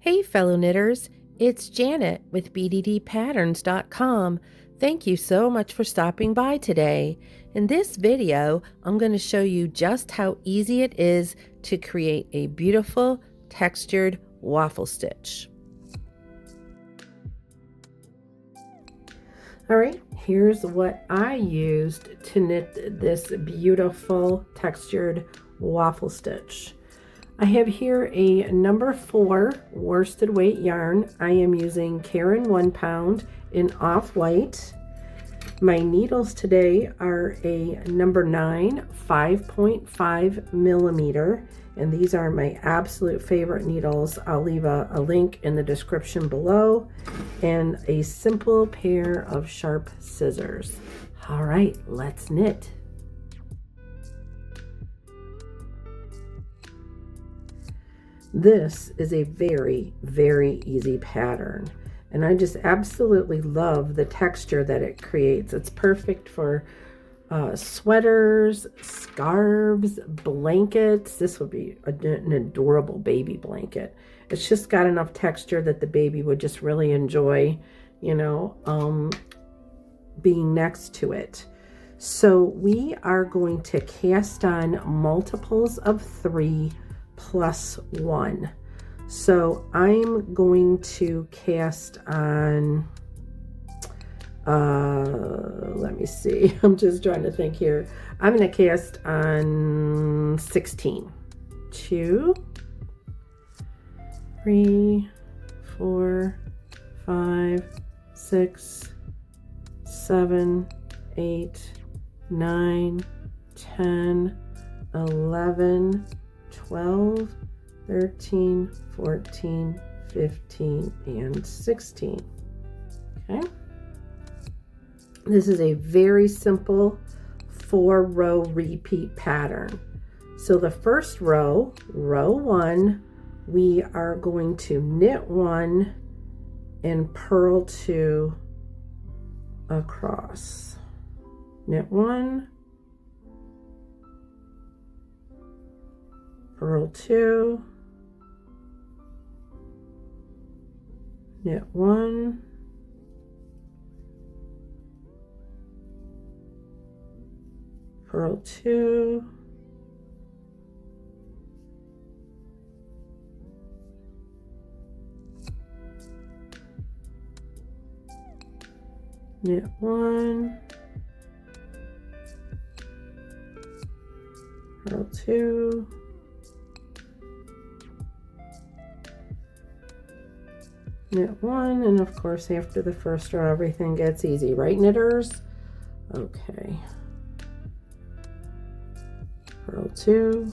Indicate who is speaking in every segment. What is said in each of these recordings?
Speaker 1: Hey fellow knitters, it's Janet with BDD Thank you so much for stopping by today. In this video, I'm going to show you just how easy it is to create a beautiful textured waffle stitch. Alright, here's what I used to knit this beautiful textured waffle stitch. I have here a number 4 worsted weight yarn. I am using Caron 1 pound in off-white. My needles today are a number 9 5.5 millimeter, and these are my absolute favorite needles. I'll leave a link in the description below, and a simple pair of sharp scissors. All right, let's knit. This is a very, very easy pattern, and I just absolutely love the texture that it creates. It's perfect for sweaters, scarves, blankets. This would be an adorable baby blanket. It's just got enough texture that the baby would just really enjoy, you know, being next to it. So we are going to cast on multiples of 3 plus 1. So I'm going to cast on, let me see, I'm just trying to think here. I'm going to cast on 16. 2, 3, 4, 5, 6, 7, 8, 9, 10, 11, 12, 13, 14, 15, and 16. Okay. This is a very simple 4-row repeat pattern. So the first row, row 1, we are going to knit 1 and purl 2 across. Knit 1, purl 2, knit 1, purl 2, knit 1, purl 2, knit 1, and of course after the first row everything gets easy, right knitters? Okay. Purl 2,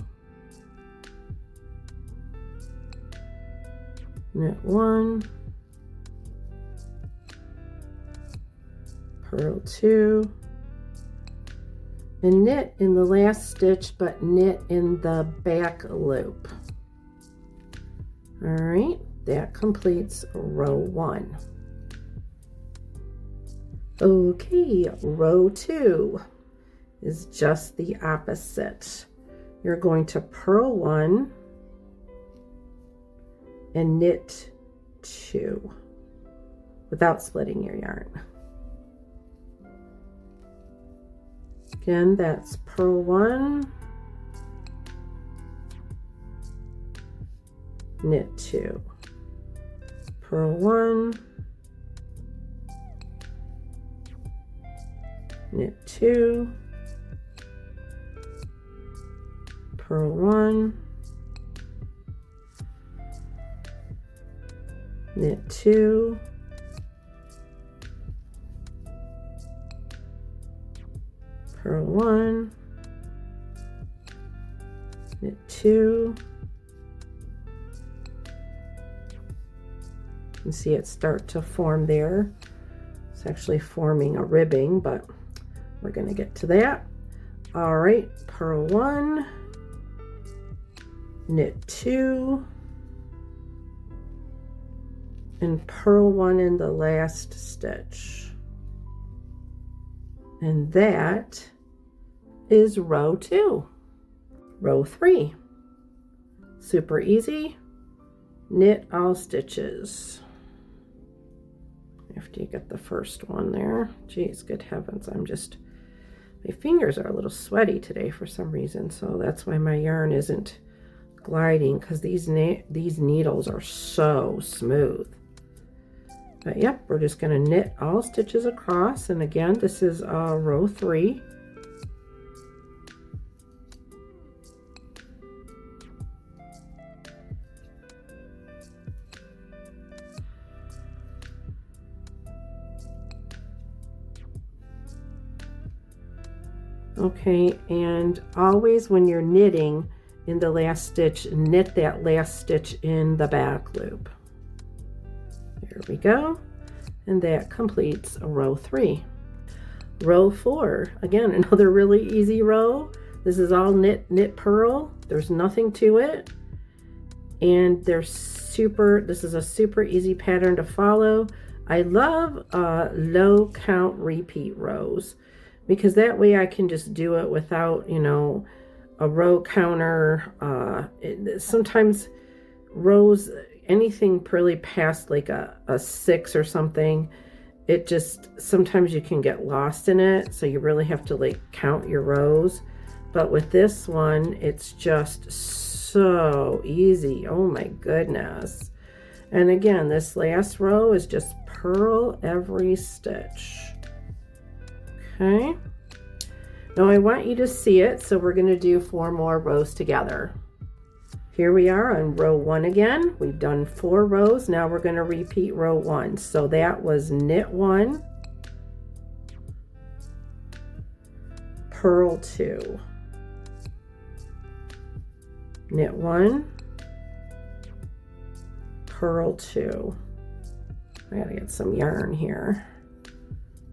Speaker 1: knit 1, purl 2, and knit in the last stitch, but knit in the back loop. All right. That completes row 1. Okay, row 2 is just the opposite. You're going to purl 1 and knit 2 without splitting your yarn. Again, that's purl 1, knit 2. Purl 1, knit 2, purl 1, knit 2, purl 1, knit 2. You can see it start to form there. It's actually forming a ribbing, but we're going to get to that. All right, purl 1, knit 2, and purl 1 in the last stitch. And that is row 2. Row 3. Super easy. knit all stitches after you get the first one there. Geez, good heavens, my fingers are a little sweaty today for some reason, so that's why my yarn isn't gliding, because these needles are so smooth. But yep, we're just going to knit all stitches across, and again, this is row 3. Okay, and always when you're knitting in the last stitch, knit that last stitch in the back loop. There we go. And that completes row 3. Row 4, again, another really easy row. This is all knit purl. There's nothing to it. And this is a super easy pattern to follow. I love low count repeat rows, because that way I can just do it without, a row counter. Sometimes rows, anything really past like a 6 or something, it just, sometimes you can get lost in it. So you really have to like count your rows. But with this one, it's just so easy. Oh my goodness. And again, this last row is just purl every stitch. Okay. Now I want you to see it, so we're going to do 4 more rows together. Here we are on row 1 again. We've done 4 rows. Now we're going to repeat row 1. So that was knit 1, purl 2, knit 1, purl 2. I gotta get some yarn here.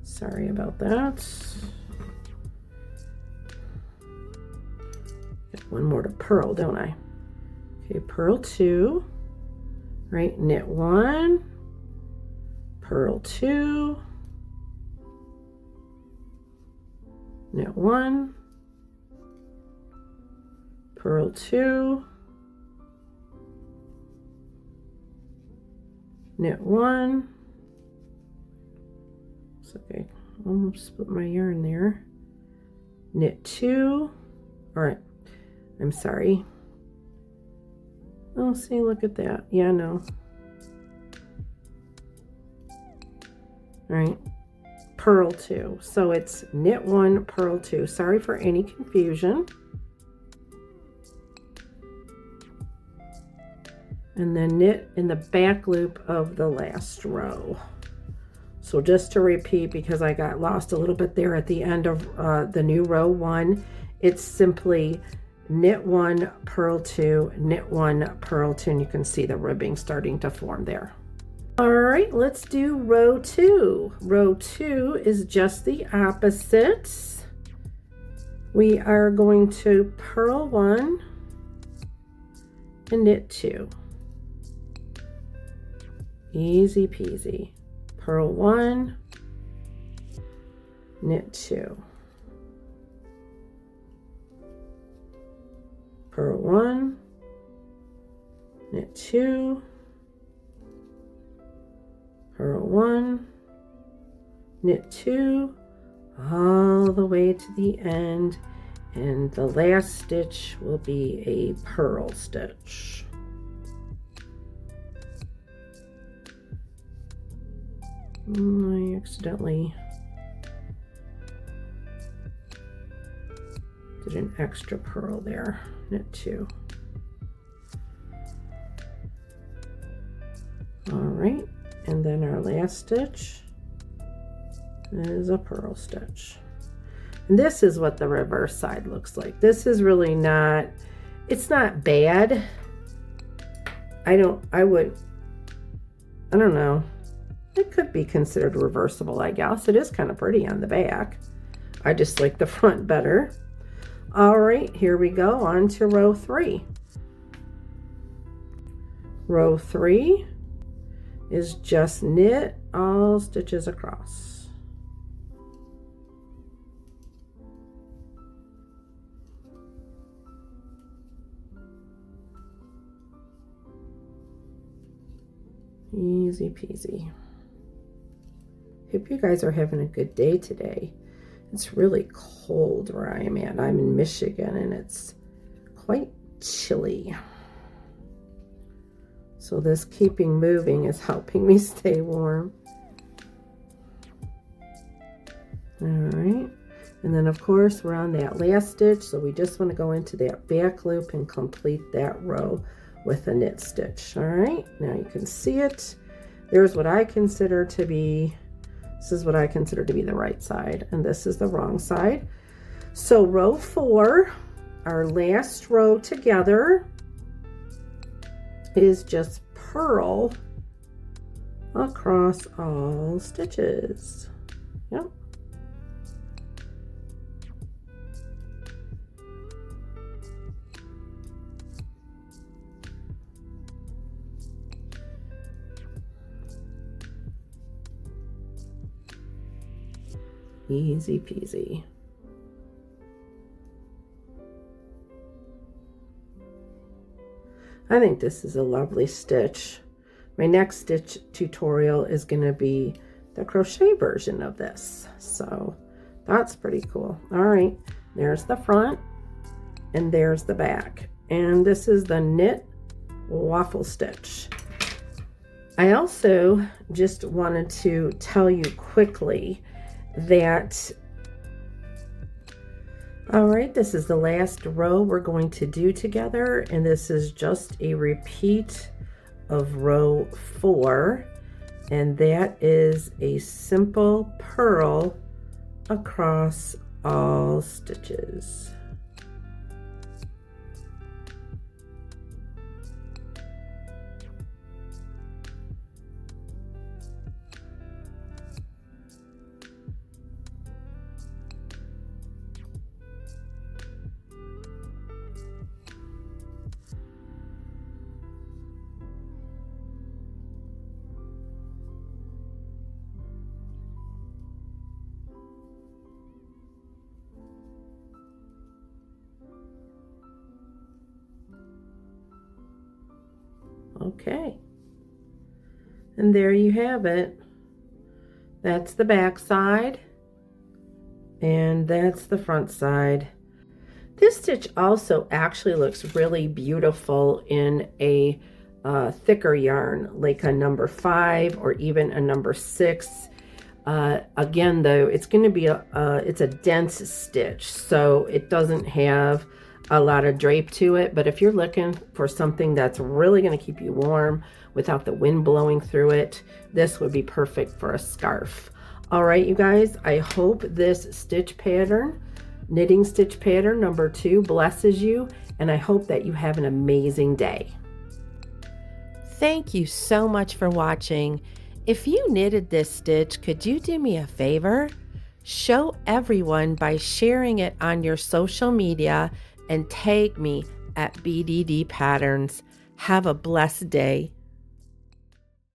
Speaker 1: Sorry about that. Got one more to purl, don't I? Okay, purl 2, right, knit 1, purl 2, knit 1, purl 2, knit 1. So okay, almost split my yarn there. Knit 2. All right, I'm sorry. Oh, see, look at that. Yeah, no. All right, purl 2. So it's knit 1, purl 2. Sorry for any confusion. And then knit in the back loop of the last row. So just to repeat, because I got lost a little bit there at the end of the new row 1, it's simply knit 1, purl 2, knit 1, purl 2, and you can see the ribbing starting to form there. All right, let's do row 2. Row 2 is just the opposite. We are going to purl 1 and knit 2. Easy peasy. Purl 1, knit 2. Purl 1, knit 2, purl 1, knit 2, all the way to the end, and the last stitch will be a purl stitch. I accidentally did an extra purl there. Knit 2. All right, and then our last stitch is a purl stitch. And this is what the reverse side looks like. This is really not, it's not bad. I don't know. It could be considered reversible, I guess. It is kind of pretty on the back. I just like the front better. All right, here we go on to row 3. Row 3 is just knit all stitches across. Easy peasy. Hope you guys are having a good day today. It's really cold where I am at. I'm in Michigan and it's quite chilly. So this keeping moving is helping me stay warm. All right. And then of course we're on that last stitch. So we just want to go into that back loop and complete that row with a knit stitch. All right. Now you can see it. There's what I consider to be, this is what I consider to be the right side, and this is the wrong side. So row 4, our last row together, is just purl across all stitches. Yep. Easy peasy. I think this is a lovely stitch. My next stitch tutorial is going to be the crochet version of this. So that's pretty cool. All right, there's the front and there's the back. And this is the knit waffle stitch. I also just wanted to tell you quickly that, all right, this is the last row we're going to do together, and this is just a repeat of row 4, and that is a simple purl across all stitches. Okay, and there you have it. That's the back side and that's the front side. This stitch also actually looks really beautiful in a thicker yarn, like a number 5 or even a number 6. Again though, it's going to be it's a dense stitch, so it doesn't have a lot of drape to it, but if you're looking for something that's really going to keep you warm without the wind blowing through it, this would be perfect for a scarf. All right, you guys, I hope this stitch pattern, knitting stitch pattern number 2, blesses you, and I hope that you have an amazing day. Thank you so much for watching. If you knitted this stitch, could you do me a favor? Show everyone by sharing it on your social media and tag me at BDD Patterns. Have a blessed day.